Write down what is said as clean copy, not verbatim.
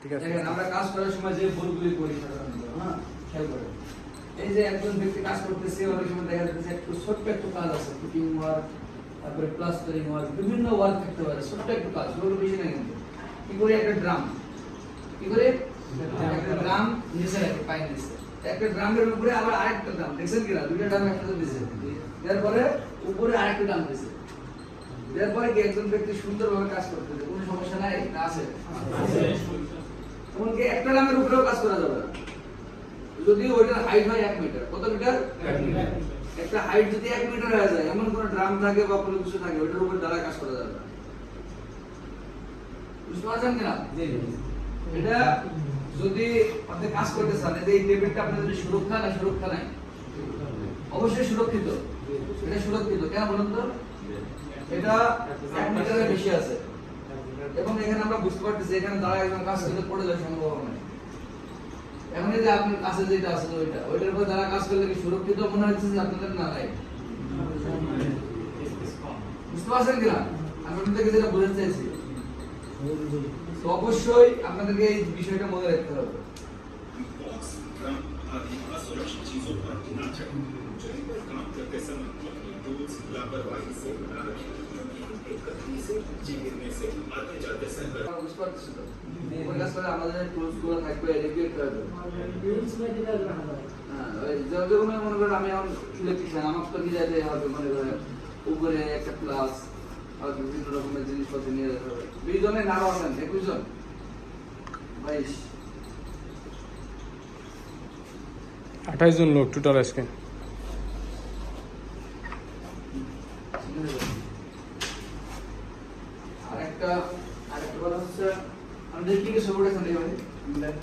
ঠিক আছে। দেখেন আমরা কাজ করার সময় যে ভুলগুলি করি সাধারণত, হ্যাঁ খেয়াল করেন। এই যে একজন ব্যক্তি কাজ করতেছে, অনেক সময় দেখা যাচ্ছে একটু ছোট্ট একটু কাজ আছে, ফিটিং ওয়ার্ক, তারপরে প্লাস্টারিং ওয়ার্ক, বিভিন্ন ওয়ার্ক থাকতে পারে, ছোট্ট একটু কাজ, ওগুলো বেশি না কিন্তু। কি করে একটা ড্রাম, কি করে একটা ড্রাম নিচে রাখে, পাই নিচে একটা ড্রামের উপরে আবার আরেকটা ড্রাম, দেখছেন কিনা দুইটা ড্রাম একসাথে দিয়েছে, তারপরে উপরে আরেকটা ড্রাম দিয়েছে, তারপরে কি একজন ব্যক্তি সুন্দরভাবে কাজ করতেছে, কোনো সমস্যা নাই না আছে? এমনকি একটা ড্রামের উপরেও কাজ করা যাবে না যদি ওইটার হাইট হয় 1 মিটার। কত মিটার? 1 মিটার। একটা হাইট যদি 1 মিটার হয়ে যায়, এমন কোন ড্রাম থাকে বা কোনো কিছু থাকে, ওইটার উপর দ্বারা কাজ করা যাবে না। বুঝতে পারছেন কিনা? এটা যদি আপনি কাজ করতে চান, এই টেবিলটা আপনার যদি সুরক্ষা না সুরক্ষা নাই? অবশ্যই সুরক্ষিত। এটা সুরক্ষিত কেন বলুন তো? এটা 1 মিটারের বেশি আছে এবং এখানে আমরা বুঝতে পারতেছি এখানে দাঁড়ায় একজন কাজ করতে পড়ে যাওয়ার সম্ভাবনা নেই। এখন এই যে আপনার কাছে যেটা আছে ওইটার উপর যারা কাজ করলে কি সুরক্ষিত মনে হচ্ছে যে আপনাদের না? নাই। বুঝতে পারছেন কিনা আমি আপনাদেরকে যেটা বোঝাতে চাইছি? তো অবশ্যই আপনাদেরকে এই বিষয়টা মনে রাখতে হবে। বুঝতে পারছি তো ওই কাজ করে আমাদের টুলস গুলো থাকবে, এডুকেট থাকবে। যখন মনে করেন আমি এখন ইলেকট্রিশিয়ান, আমার তো কি যাইতে হবে, মনে করেন উপরে একটা ক্লাস আর বিভিন্ন রকমের জিনিসপত্র নিয়ে যেতে হবে। 2 জনে নাও আছেন, 21 জন, 22, 28 জন লোক টোটাল আজকে। আরেকটা কথা হচ্ছে আমাদের কি কি সপোর্ট আছে ভাই?